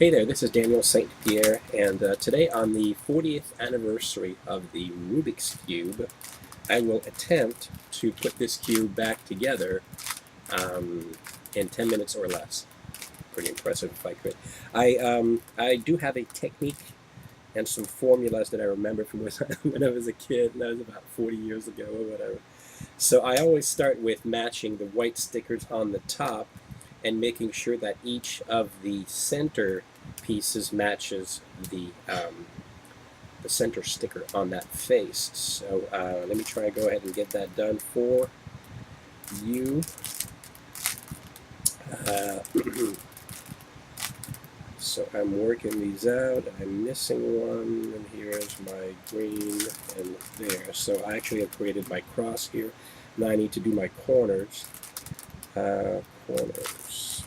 Hey there, this is Daniel St.Pierre, and today on the 40th anniversary of the Rubik's Cube, I will attempt to put this cube back together in 10 minutes or less. Pretty impressive if I could. I do have a technique and some formulas that I remember from when I was a kid, and that was about 40 years ago or whatever. So I always start with matching the white stickers on the top and making sure that each of the center pieces matches the center sticker on that face. So let me try to go ahead and get that done for you. So I'm working these out. I'm missing one, and here's my green and there. So I actually have created my cross here. Now I need to do my corners. Corners.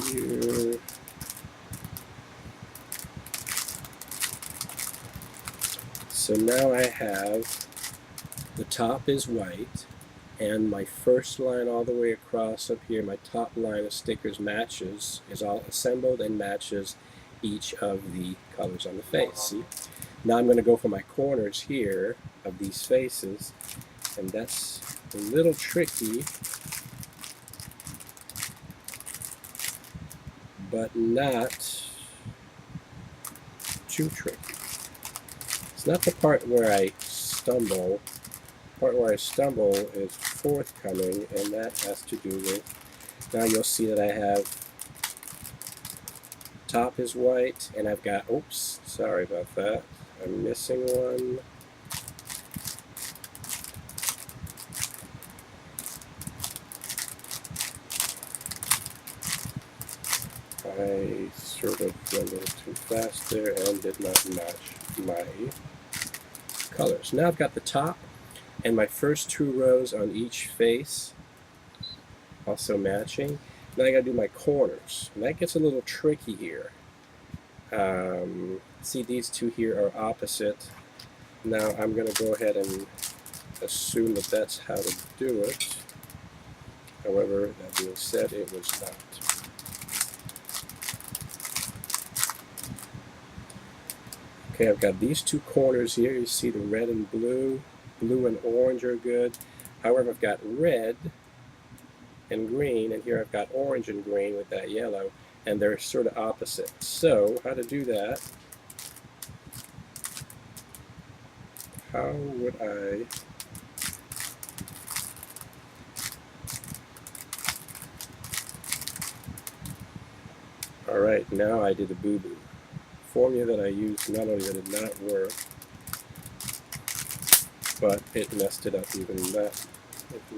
Here. So now I have the top is white, and my first line all the way across up here, my top line of stickers is all assembled and matches each of the colors on the face. See? Now I'm going to go for my corners here of these faces, and that's a little tricky, but not too tricky. It's not the part where I stumble. The part where I stumble is forthcoming, and that has to do with, now you'll see that I have, top is white, and I've got, oops, sorry about that. I'm missing one. I sort of went a little too fast there and did not match my colors. Now I've got the top and my first two rows on each face also matching. Now I gotta do my corners, and that gets a little tricky here. See, these two here are opposite. Now I'm gonna go ahead and assume that that's how to do it. However, that being said, it was not. Okay, I've got these two corners here. You see the red and blue. Blue and orange are good. However, I've got red and green, and here I've got orange and green with that yellow, and they're sort of opposite. So, how to do that? How would I... Alright, now I did a boo-boo. Formula that I used, not only did it not work, but it messed it up even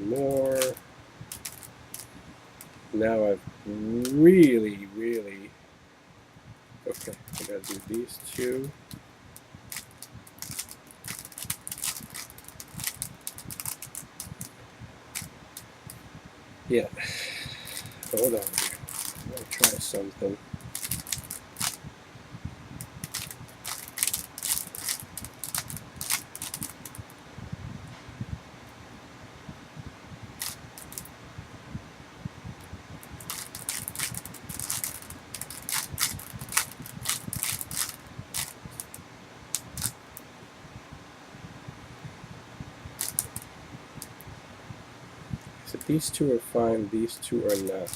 more. Now I've really, okay, I gotta do these two. Yeah, hold on here. I'm gonna try something. So these two are fine, these two are not.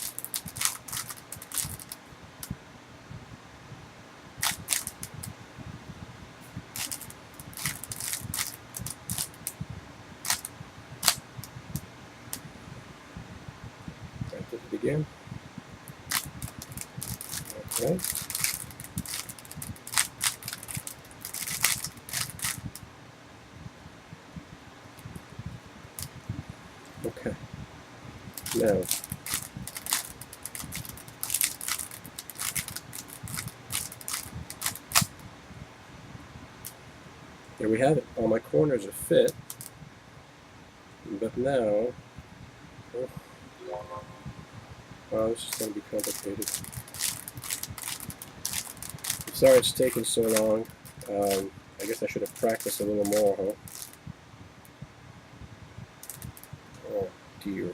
I did it again. Okay. Okay. Now, there we have it. All my corners are fit. But now, oh, wow, this is going to be complicated. I'm sorry it's taking so long. I guess I should have practiced a little more, huh? Oh. dear.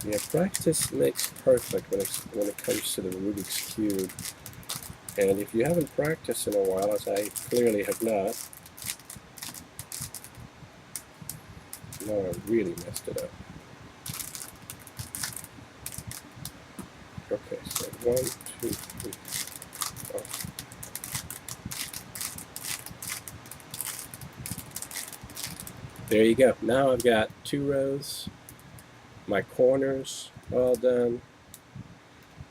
Yeah, practice makes perfect when it comes to the Rubik's Cube. And if you haven't practiced in a while, as I clearly have not, now I really messed it up. Okay, so 1, 2, 3, 4. There you go. Now I've got 2 rows, my corners all done,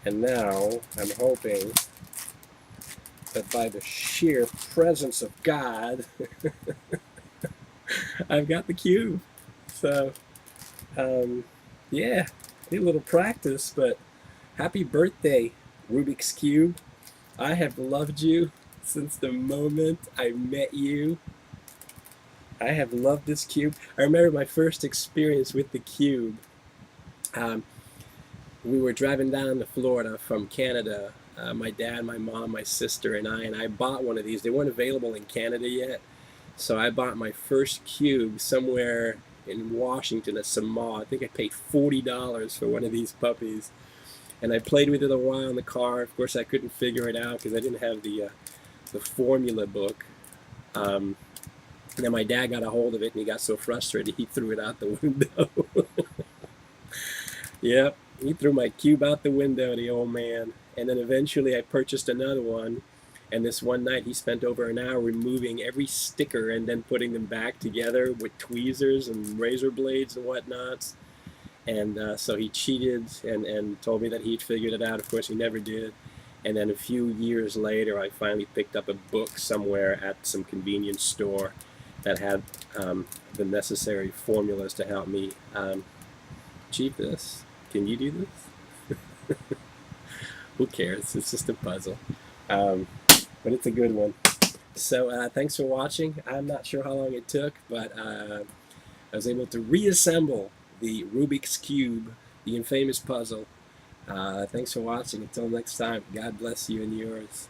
and now I'm hoping that by the sheer presence of God, I've got the cube. So, yeah, a little practice, but happy birthday, Rubik's Cube. I have loved you since the moment I met you. I have loved this cube. I remember my first experience with the cube. Um, we were driving down to Florida from Canada. My dad, my mom, my sister, and I bought one of these. They weren't available in Canada yet, so I bought my first cube somewhere in Washington at some mall. I think I paid $40 for one of these puppies, and I played with it a while in the car. Of course, I couldn't figure it out because I didn't have the formula book. And then my dad got a hold of it, and he got so frustrated he threw it out the window. Yep, he threw my cube out the window, the old man. And then eventually I purchased another one. And this one night he spent over an hour removing every sticker and then putting them back together with tweezers and razor blades and whatnots. And so he cheated and told me that he'd figured it out. Of course, he never did. And then a few years later, I finally picked up a book somewhere at some convenience store that had the necessary formulas to help me achieve this. Can you do this? Who cares? It's just a puzzle. But it's a good one. So thanks for watching. I'm not sure how long it took, but I was able to reassemble the Rubik's Cube, the infamous puzzle. Thanks for watching. Until next time, God bless you and yours.